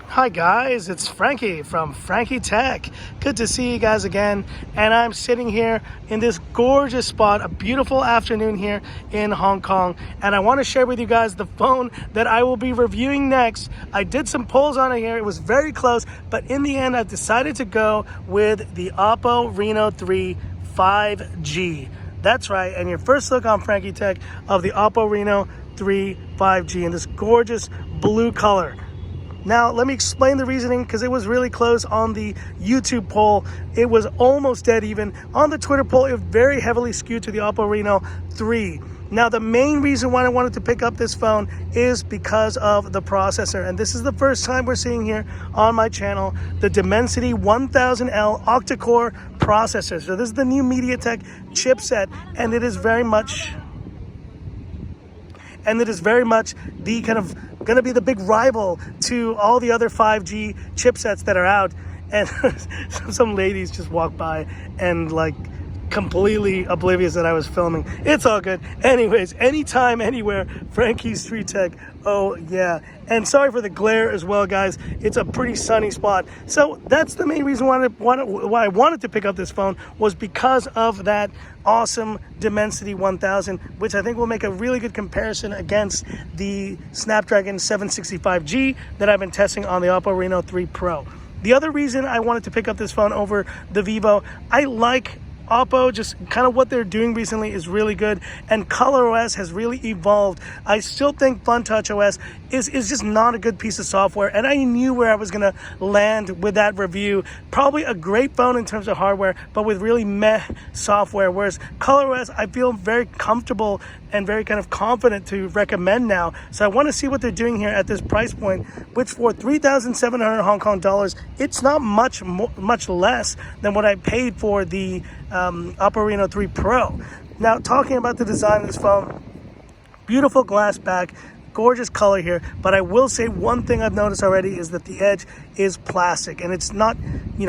Hi guys, it's Frankie from Frankie Tech. Good to see you guys again. And I'm sitting here in this gorgeous spot, a beautiful afternoon here in Hong Kong. And I want to share with you guys the phone that I will be reviewing next. I did some polls on it here. It was very close, but in the end, I've decided to go with the Oppo Reno 3 5G. That's right. And your first look on Frankie Tech of the Oppo Reno 3 5G in this gorgeous blue color. Now, let me explain the reasoning because it was really close on the YouTube poll. It was almost dead even. On the Twitter poll, it was very heavily skewed to the Oppo Reno 3. Now, the main reason why I wanted to pick up this phone is because of the processor. And this is the first time we're seeing here on my channel the Dimensity 1000L octa-core processor. So this is the new Mediatek chipset, and it is very much the kind of going to be the big rival to all the other 5G chipsets that are out. And some ladies just walked by and like completely oblivious that I was filming. It's all good. Anyways, anytime, anywhere, Frankie Street Tech. Oh yeah. And sorry for the glare as well, guys. It's a pretty sunny spot. So that's the main reason why I wanted to pick up this phone, was because of that awesome Dimensity 1000, which I think will make a really good comparison against the Snapdragon 765G that I've been testing on the Oppo Reno 3 Pro. The other reason I wanted to pick up this phone over the Vivo, I like Oppo, just kind of what they're doing recently is really good, and ColorOS has really evolved. I still think FunTouchOS is just not a good piece of software, and I knew where I was going to land with that review. Probably a great phone in terms of hardware, but with really meh software, whereas ColorOS I feel very comfortable and very kind of confident to recommend now. So I want to see what they're doing here at this price point, which for 3,700 Hong Kong dollars, it's not much less than what I paid for the Oppo Reno 3 Pro. Now, talking about the design of this phone, beautiful glass back, gorgeous color here, but I will say one thing I've noticed already is that the edge is plastic, and it's not,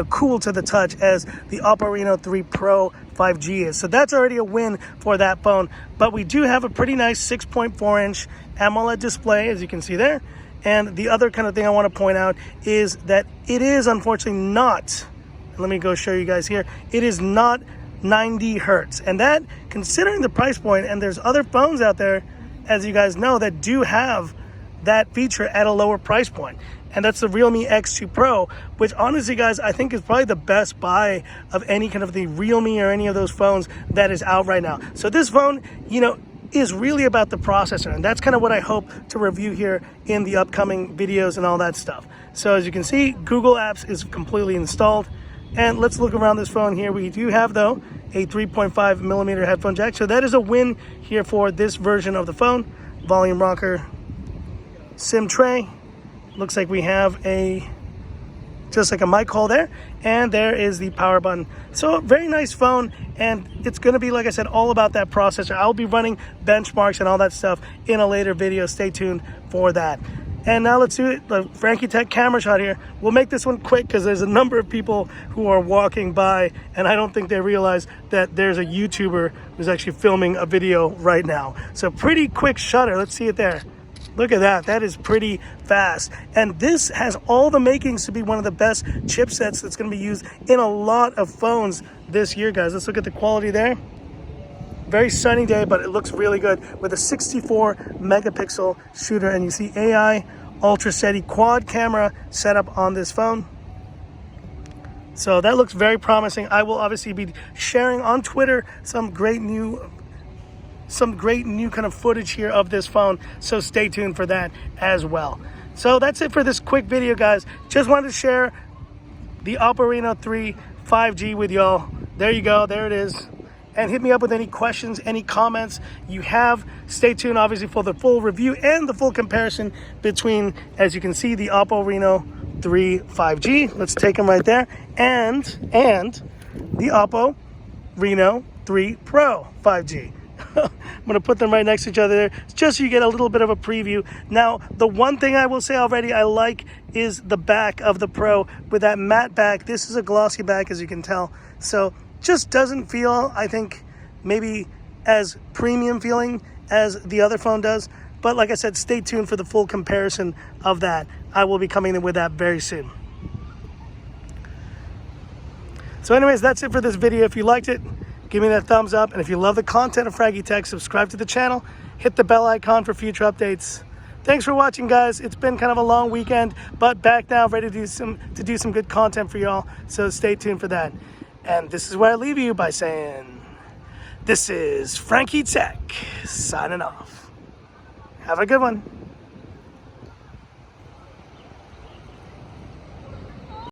cool to the touch as the Oppo Reno 3 Pro 5G is. So that's already a win for that phone. But we do have a pretty nice 6.4-inch AMOLED display, as you can see there. And the other kind of thing I want to point out is that it is unfortunately not, let me go show you guys here, it is not 90 hertz. And that, considering the price point, and there's other phones out there, as you guys know, that do have that feature at a lower price point. And that's the Realme X2 Pro, which honestly, guys, I think is probably the best buy of any kind of the Realme or any of those phones that is out right now. So this phone, is really about the processor, and that's kind of what I hope to review here in the upcoming videos and all that stuff. So as you can see, Google Apps is completely installed. And let's look around this phone here. We do have, though, a 3.5 millimeter headphone jack. So that is a win here for this version of the phone. Volume rocker, SIM tray. Looks like we have just like a mic hole there. And there is the power button. So very nice phone. And it's going to be, like I said, all about that processor. I'll be running benchmarks and all that stuff in a later video. Stay tuned for that. And now let's do it, the Frankie Tech camera shot here. We'll make this one quick because there's a number of people who are walking by, and I don't think they realize that there's a YouTuber who's actually filming a video right now. So pretty quick shutter. Let's see it there. Look at that. That is pretty fast. And this has all the makings to be one of the best chipsets that's going to be used in a lot of phones this year, guys. Let's look at the quality there. Very sunny day, but it looks really good with a 64 megapixel shooter, and you see AI Ultra Steady quad camera setup on this phone. So that looks very promising. I will obviously be sharing on Twitter some great new kind of footage here of this phone, so stay tuned for that as well. So that's it for this quick video, guys. Just wanted to share the Oppo Reno 3 5G with y'all. There you go, there it is. And hit me up with any questions, any comments you have. Stay tuned, obviously, for the full review and the full comparison between, as you can see, the Oppo Reno 3 5G. Let's take them right there. And the Oppo Reno 3 Pro 5G. I'm going to put them right next to each other there, just so you get a little bit of a preview. Now, the one thing I will say already I like is the back of the Pro with that matte back. This is a glossy back, as you can tell. So just doesn't feel, I think, maybe as premium feeling as the other phone does. But like I said, stay tuned for the full comparison of that. I will be coming in with that very soon. So anyways, that's it for this video. If you liked it, give me that thumbs up. And if you love the content of Frankie Tech, subscribe to the channel. Hit the bell icon for future updates. Thanks for watching, guys. It's been kind of a long weekend, but back now, ready to do some good content for y'all. So stay tuned for that. And this is where I leave you by saying, this is Frankie Tech signing off. Have a good one.